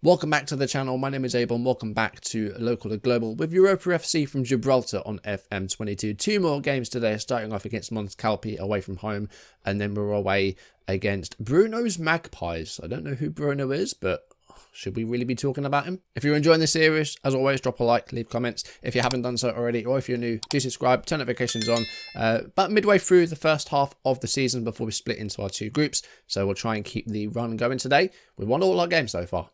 Welcome back to the channel. My name is Abel and welcome back to Local to Global with EUROPA FC from Gibraltar on FM22. Two more games today, starting off against Mons Calpe away from home, and then we're away against Bruno's Magpies. I don't know who Bruno is, but should we really be talking about him? If you're enjoying this series, as always, drop a like, leave comments. If you haven't done so already, or if you're new, do subscribe, turn notifications on. But midway through the first half of the season before we split into our two groups, so we'll try and keep the run going today. We've won all our games so far.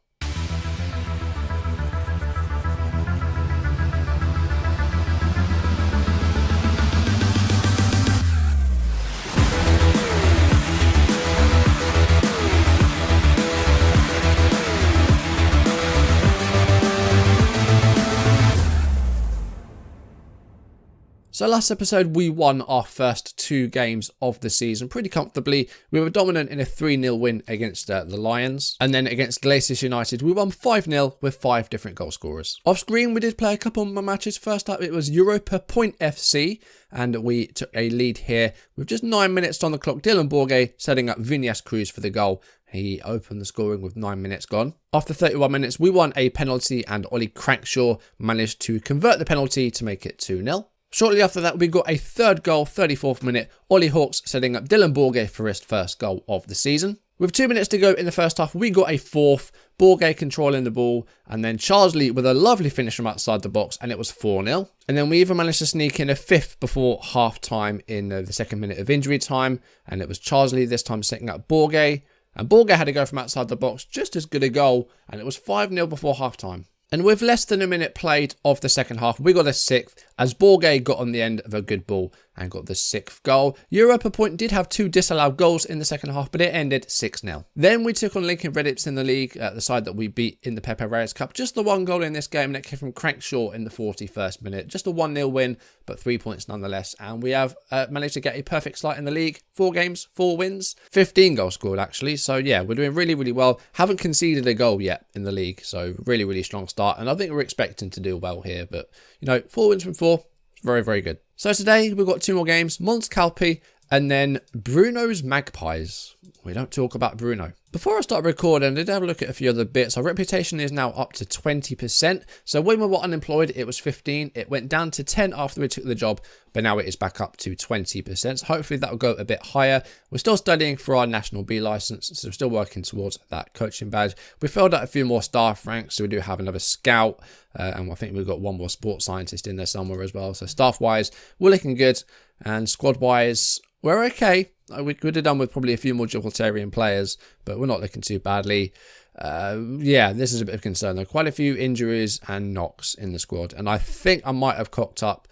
So last episode, we won our first two games of the season pretty comfortably. We were dominant in a 3-0 win against the Lions. And then against Glaciers United, we won 5-0 with 5 different goal scorers. Off screen, we did play a couple more matches. First up, it was EUROPA Point FC. And we took a lead here with just 9 minutes on the clock. Dylan Borgay setting up Vinyas Cruz for the goal. He opened the scoring with 9 minutes gone. After 31 minutes, we won a penalty and Ollie Crankshaw managed to convert the penalty to make it 2-0. Shortly after that, we got a third goal, 34th minute. Ollie Hawks setting up Dylan Borgay for his first goal of the season. With 2 minutes to go in the first half, we got a fourth. Borgay controlling the ball, and then Charlesley with a lovely finish from outside the box, and it was 4-0. And then we even managed to sneak in a fifth before half-time in the second minute of injury time, and it was Charlesley this time setting up Borgay. And Borgay had to go from outside the box, just as good a goal, and it was 5-0 before half-time. And with less than a minute played of the second half, we got a sixth as Borgay got on the end of a good ball and got the 6th goal. EUROPA Point did have 2 disallowed goals in the second half, but it ended 6-0. Then we took on Lincoln Redips in the league, the side that we beat in the Pepe Reyes Cup. Just the one goal in this game, and it came from Crankshaw in the 41st minute. Just a 1-0 win, but 3 points nonetheless. And we have managed to get a perfect slate in the league. 4 games, 4 wins, 15 goals scored actually. So yeah, we're doing really, really well. Haven't conceded a goal yet in the league, so really, really strong start. And I think we're expecting to do well here, but you know, 4 wins from 4. Very, very good. So today we've got 2 more games, Mons Calpe and then Bruno's Magpies. We don't talk about Bruno. Before I start recording, I did have a look at a few other bits. Our reputation is now up to 20%. So when we were unemployed, it was 15. It went down to 10 after we took the job, but now it is back up to 20%. So hopefully that will go a bit higher. We're still studying for our National B license, so we're still working towards that coaching badge. We filled out a few more staff ranks, so we do have another scout, and I think we've got one more sports scientist in there somewhere as well. So staff-wise, we're looking good, and squad-wise, we're okay. We could have done with probably a few more Gibraltarian players, but we're not looking too badly. Yeah, this is a bit of concern though. Quite a few injuries and knocks in the squad. And I think I might have cocked up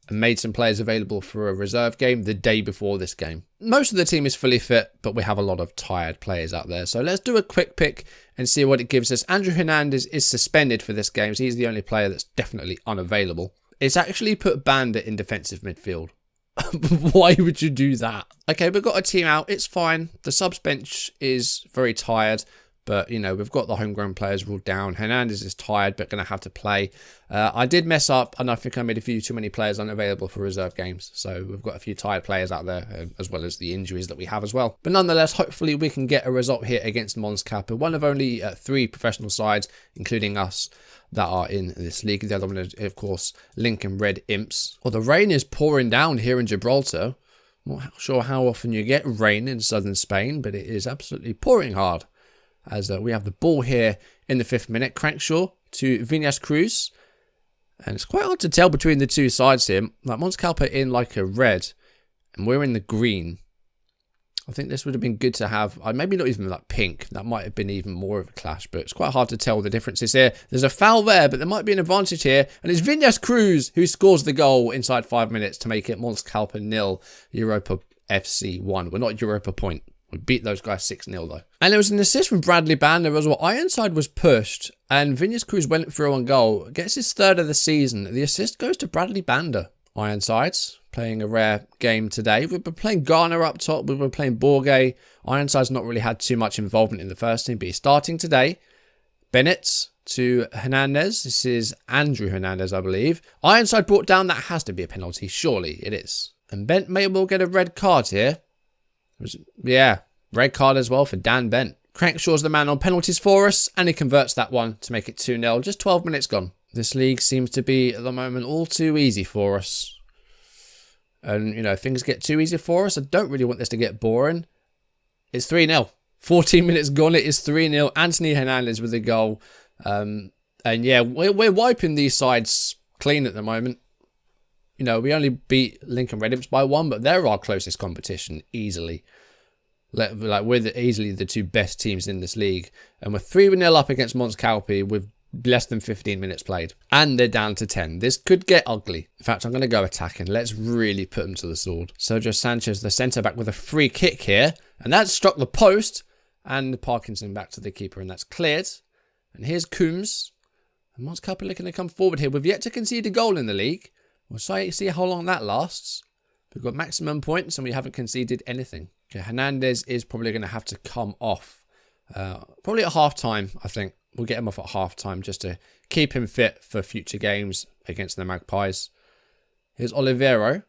and made some players available for a reserve game the day before this game. Most of the team is fully fit, but we have a lot of tired players out there. So let's do a quick pick and see what it gives us. Andrew Hernandez is suspended for this game, so he's the only player that's definitely unavailable. It's actually put Bandit in defensive midfield. Why would you do that? Okay, we've got a team out. It's fine. The subs bench is very tired, but, you know, we've got the homegrown players ruled down. Hernandez is tired, but going to have to play. I did mess up, and I think I made a few too many players unavailable for reserve games. So we've got a few tired players out there, as well as the injuries that we have as well. But nonetheless, hopefully we can get a result here against Mons Calpe. One of only 3 professional sides, including us, that are in this league. The other one is, of course, Lincoln Red Imps. Well, the rain is pouring down here in Gibraltar. I'm not sure how often you get rain in southern Spain, but it is absolutely pouring hard. As we have the ball here in the 5th minute. Crankshaw to Vinyas Cruz. And it's quite hard to tell between the two sides here. Like Mons Calpe in like a red, and we're in the green. I think this would have been good to have, maybe not even like pink. That might have been even more of a clash, but it's quite hard to tell the differences here. There's a foul there, but there might be an advantage here. And it's Vinyas Cruz who scores the goal inside 5 minutes to make it Mons Calpe 0, EUROPA FC 1. We're not EUROPA Point. We beat those guys 6-0 though. And there was an assist from Bradley Banda as well. Ironside was pushed and Vinyas Cruz went through on goal. Gets his 3rd of the season. The assist goes to Bradley Banda. Ironsides playing a rare game today. We've been playing Garner up top. We've been playing Borgay. Ironside's not really had too much involvement in the first team, but he's starting today. Bennett to Hernandez. This is Andrew Hernandez, I believe. Ironside brought down. That has to be a penalty. Surely it is. And Bent may well get a red card here. Yeah, red card as well for Dan Bent. Crankshaw's the man on penalties for us, and he converts that one to make it 2-0. Just 12 minutes gone. This league seems to be, at the moment, all too easy for us. And, you know, things get too easy for us. I don't really want this to get boring. It's 3-0. 14 minutes gone. It is 3-0. Anthony Hernandez with the goal. And, yeah, we're wiping these sides clean at the moment. You know, we only beat Lincoln Red Imps by 1, but they're our closest competition, easily. Like, we're easily the 2 best teams in this league. And we're 3-0 up against Mons Calpe with less than 15 minutes played. And they're down to 10. This could get ugly. In fact, I'm going to go attacking. Let's really put them to the sword. Sergio Sanchez, the centre-back, with a free kick here. And that's struck the post. And Parkinson back to the keeper, and that's cleared. And here's Coombs. And Mons Calpe looking to come forward here. We've yet to concede a goal in the league. We'll see how long that lasts. We've got maximum points, and we haven't conceded anything. Okay, Hernandez is probably going to have to come off. Probably at half-time, I think. We'll get him off at half-time just to keep him fit for future games against the Magpies. Here's Olivero.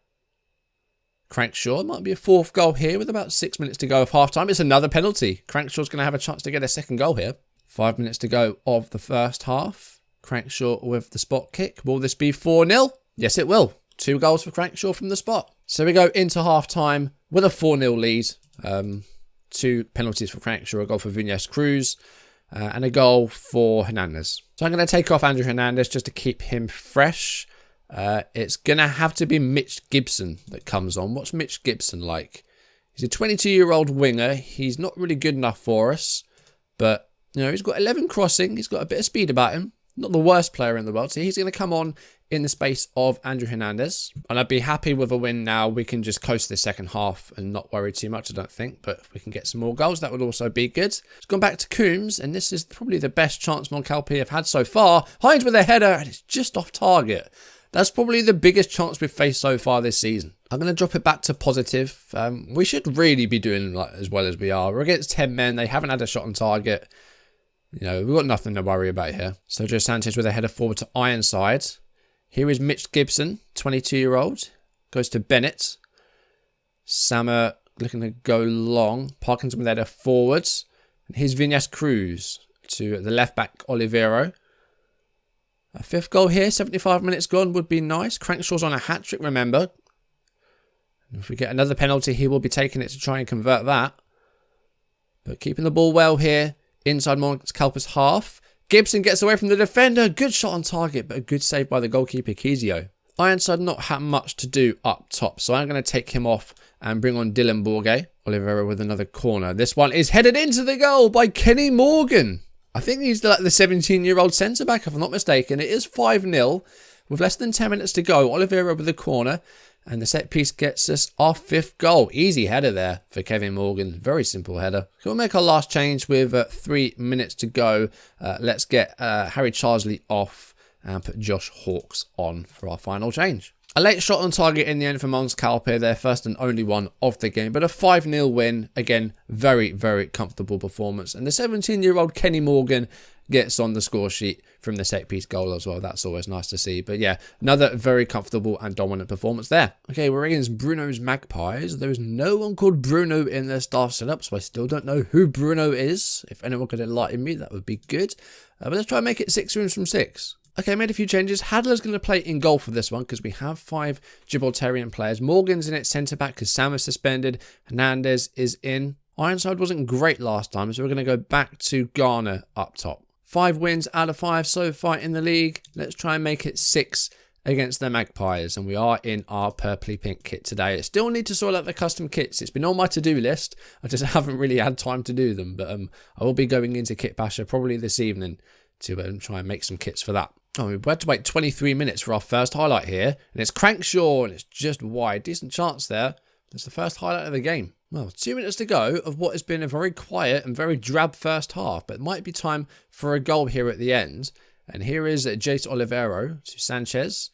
Crankshaw. Might be a 4th goal here with about 6 minutes to go of half-time. It's another penalty. Crankshaw's going to have a chance to get a 2nd goal here. 5 minutes to go of the first half. Crankshaw with the spot kick. Will this be 4-0? Yes, it will. 2 goals for Crankshaw from the spot. So we go into half-time with a 4-0 lead. 2 penalties for Crankshaw, a goal for Viñas Cruz, and a goal for Hernandez. So I'm going to take off Andrew Hernandez just to keep him fresh. It's going to have to be Mitch Gibson that comes on. What's Mitch Gibson like? He's a 22-year-old winger. He's not really good enough for us, but you know, he's got 11 crossing. He's got a bit of speed about him. Not the worst player in the world. So he's going to come on in the space of Andrew Hernandez. And I'd be happy with a win now. We can just coast the second half and not worry too much, I don't think. But if we can get some more goals, that would also be good. It's gone back to Coombs, and this is probably the best chance Mons Calpe have had so far. Hines with a header, and it's just off target. That's probably the biggest chance we've faced so far this season. I'm going to drop it back to positive. We should really be doing as well as we are. We're against 10 men. They haven't had a shot on target. You know, we've got nothing to worry about here. Sergio Sanchez with a header forward to Ironside. Here is Mitch Gibson, 22-year-old. Goes to Bennett. Sammer looking to go long. Parkinson with a header forwards. And here's Viñas Cruz to the left-back Olivero. A 5th goal here, 75 minutes gone, would be nice. Crankshaw's on a hat-trick, remember. And if we get another penalty, he will be taking it to try and convert that. But keeping the ball well here. Inside Mons Calpe's half. Gibson gets away from the defender. Good shot on target, but a good save by the goalkeeper, Kizio. Ironside not had much to do up top, so I'm going to take him off and bring on Dylan Bourget. Oliveira with another corner. This one is headed into the goal by Kenny Morgan. I think he's like the 17-year-old centre-back, if I'm not mistaken. It is 5-0 with less than 10 minutes to go. Oliveira with the corner. And the set piece gets us our 5th goal. Easy header there for Kevin Morgan. Very simple header. So we'll make our last change with 3 minutes to go. Let's get Harry Charsley off and put Josh Hawkes on for our final change. A late shot on target in the end for Mons Calpe, their first and only one of the game. But a 5-0 win. Again, very, very comfortable performance. And the 17-year-old Kenny Morgan gets on the score sheet from the set piece goal as well. That's always nice to see. But yeah, another very comfortable and dominant performance there. Okay, we're against Bruno's Magpies. There is no one called Bruno in their staff setup, so I still don't know who Bruno is. If anyone could enlighten me, that would be good. But let's try and make it 6 rooms from 6. Okay, made a few changes. Hadler's going to play in goal for this one because we have 5 Gibraltarian players. Morgan's in at centre-back because Sam is suspended. Hernandez is in. Ironside wasn't great last time, so we're going to go back to Garner up top. 5 wins out of 5 so far in the league. Let's try and make it 6 against the Magpies. And we are in our purpley pink kit today. I still need to sort out the custom kits. It's been on my to-do list. I just haven't really had time to do them. But I will be going into Kit Basher probably this evening to try and make some kits for that. Oh, we had to wait 23 minutes for our first highlight here. And it's Crankshaw and it's just wide. Decent chance there. That's the first highlight of the game. Well, 2 minutes to go of what has been a very quiet and very drab first half. But it might be time for a goal here at the end. And here is Jace Olivero to Sanchez.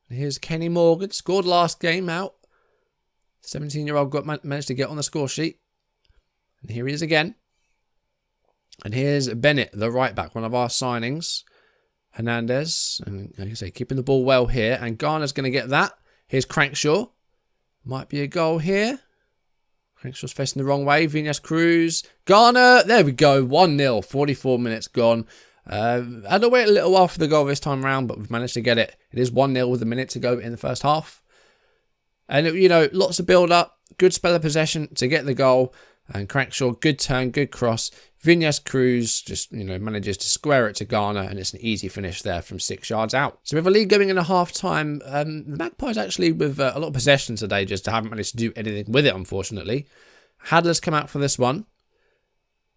And here's Kenny Morgan. Scored last game out. 17-year-old managed to get on the score sheet. And here he is again. And here's Bennett, the right back, one of our signings. Hernandez, and like I say, keeping the ball well here. And Garner's going to get that. Here's Crankshaw. Might be a goal here. Crankshaw's facing the wrong way. Vinas Cruz. Garner. There we go. 1-0. 44 minutes gone. Had to wait a little while for the goal this time around, but we've managed to get it. It is 1-0 with a minute to go in the first half. And, you know, lots of build-up. Good spell of possession to get the goal. And Crankshaw, good turn, good cross. Vinas Cruz just, you know, manages to square it to Garner, and it's an easy finish there from 6 yards out. So with a lead going into half-time, the Magpies actually with a lot of possession today, just haven't managed to do anything with it, unfortunately. Hadler's come out for this one.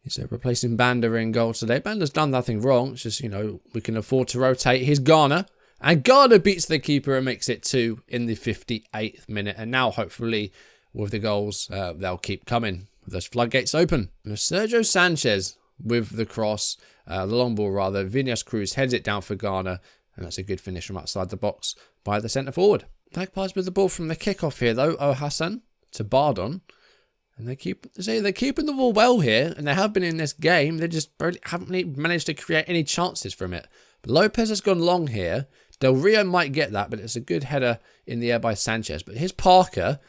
He's replacing Banda in goal today. Banda's done nothing wrong. It's just, you know, we can afford to rotate. Here's Garner. And Garner beats the keeper and makes it 2 in the 58th minute. And now, hopefully, with the goals, they'll keep coming. Those floodgates open. And Sergio Sanchez with the cross, the long ball rather. Vinas Cruz heads it down for Garner, and that's a good finish from outside the box by the centre forward. Magpies with the ball from the kickoff here though. Hassan to Bardon, and they're keeping the ball well here, and they have been in this game. They just haven't managed to create any chances from it. But Lopez has gone long here. Del Rio might get that, but it's a good header in the air by Sanchez. But here's Parker,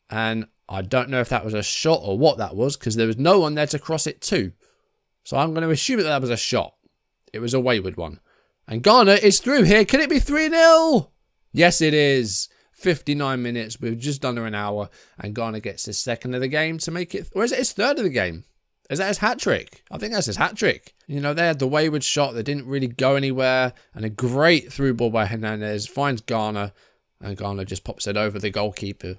and I don't know if that was a shot or what that was, because there was no one there to cross it to. So I'm going to assume that that was a shot. It was a wayward one. And Garner is through here. Can it be 3-0? Yes, it is. 59 minutes. We've just under an hour. And Garner gets his second of the game to make it... Or is it his third of the game? Is that his hat-trick? I think that's his hat-trick. You know, they had the wayward shot that didn't really go anywhere. And a great through ball by Hernandez. Finds Garner. And Garner just pops it over the goalkeeper.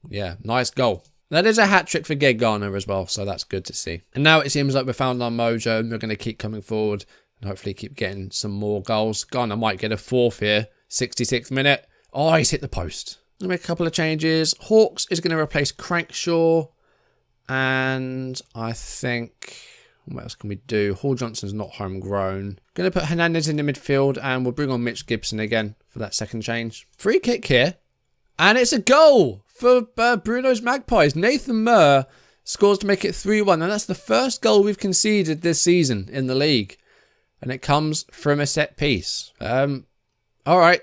Yeah, nice goal. That is a hat-trick for Geg Garner as well, so that's good to see. And now it seems like we've found our mojo, and we're going to keep coming forward and hopefully keep getting some more goals. Garner might get a fourth here. 66th minute. Oh, he's hit the post. Going to make a couple of changes. Hawks is going to replace Crankshaw. And I think... What else can we do? Hall Johnson's not homegrown. Going to put Hernandez in the midfield, and we'll bring on Mitch Gibson again for that second change. Free kick here. And it's a goal for Bruno's Magpies. Nathan Murr scores to make it 3-1. And that's the first goal we've conceded this season in the league. And it comes from a set piece. All right.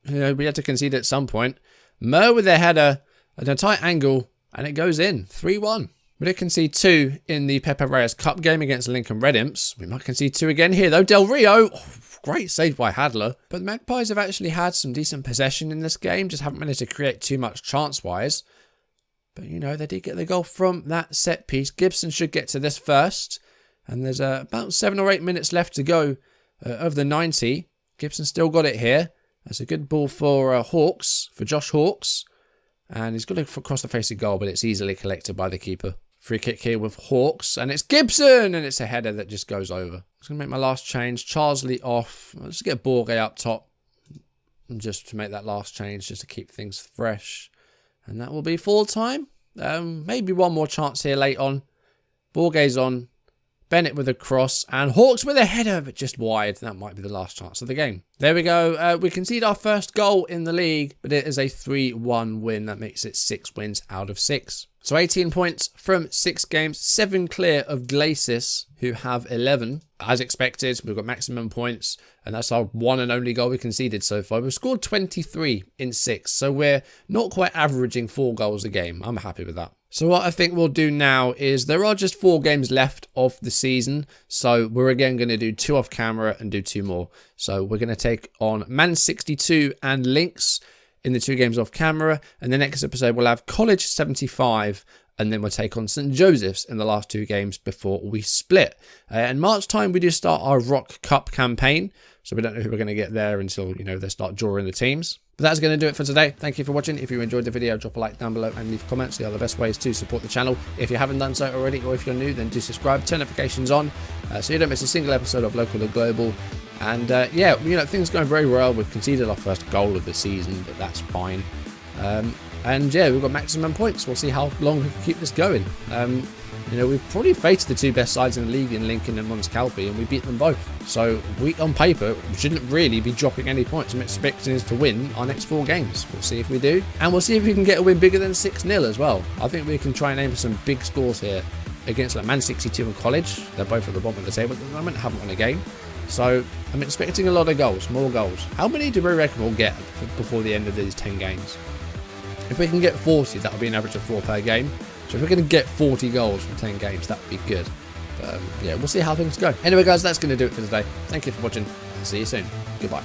You know, we had to concede at some point. Murr with a header at a tight angle. And it goes in. 3-1. We did concede 2 in the Pepe Reyes Cup game against Lincoln Red Imps. We might concede 2 again here, though. Del Rio... Oh, great save by Hadler. But the Magpies have actually had some decent possession in this game. Just haven't managed to create too much chance-wise. But, you know, they did get the goal from that set piece. Gibson should get to this first. And there's about 7 or 8 minutes left to go of the 90. Gibson still got it here. That's a good ball for Hawks, for Josh Hawks. And he's got to cross the face of goal, but it's easily collected by the keeper. Free kick here with Hawks, and it's Gibson, and it's a header that just goes over. I'm just going to make my last change. Charsley off. Let's get Borge up top, and just to make that last change, just to keep things fresh. And that will be full time. Maybe one more chance here late on. Borge's on. Bennett with a cross, and Hawks with a header, but just wide. That might be the last chance of the game. There we go. We concede our first goal in the league, but it is a 3-1 win. That makes it 6 wins out of 6. So 18 points from 6 games, 7 clear of Glacis, who have 11. As expected, we've got maximum points, and that's our one and only goal we conceded so far. We've scored 23 in 6, so we're not quite averaging 4 goals a game. I'm happy with that. So what I think we'll do now is there are just 4 games left of the season. So we're again going to do 2 off camera and do 2 more. So we're going to take on Man 62 and Lynx in the 2 games off camera. And the next episode we'll have College 75. And then we'll take on St. Joseph's in the last 2 games before we split. In March time, we do start our Rock Cup campaign. So we don't know who we're going to get there until, you know, they start drawing the teams. But that's going to do it for today. Thank you for watching. If you enjoyed the video, drop a like down below and leave comments. They are the best ways to support the channel. If you haven't done so already, or if you're new, then do subscribe, turn notifications on, so you don't miss a single episode of Local or Global. And yeah, you know, things are going very well. We've conceded our first goal of the season, but that's fine. And yeah, we've got maximum points. We'll see how long we can keep this going. You know, we've probably faced the 2 best sides in the league in Lincoln and Mons Calpe, and we beat them both. So we, on paper, shouldn't really be dropping any points. I'm expecting us to win our next 4 games. We'll see if we do. And we'll see if we can get a win bigger than 6-0 as well. I think we can try and aim for some big scores here against like Man 62 and College. They're both at the bottom of the table at the moment, haven't won a game. So I'm expecting a lot of goals, more goals. How many do we reckon we'll get before the end of these 10 games? If we can get 40, that'll be an average of 4 per game. So if we're going to get 40 goals from 10 games, that would be good. But yeah, we'll see how things go. Anyway, guys, that's going to do it for today. Thank you for watching. I'll see you soon. Goodbye.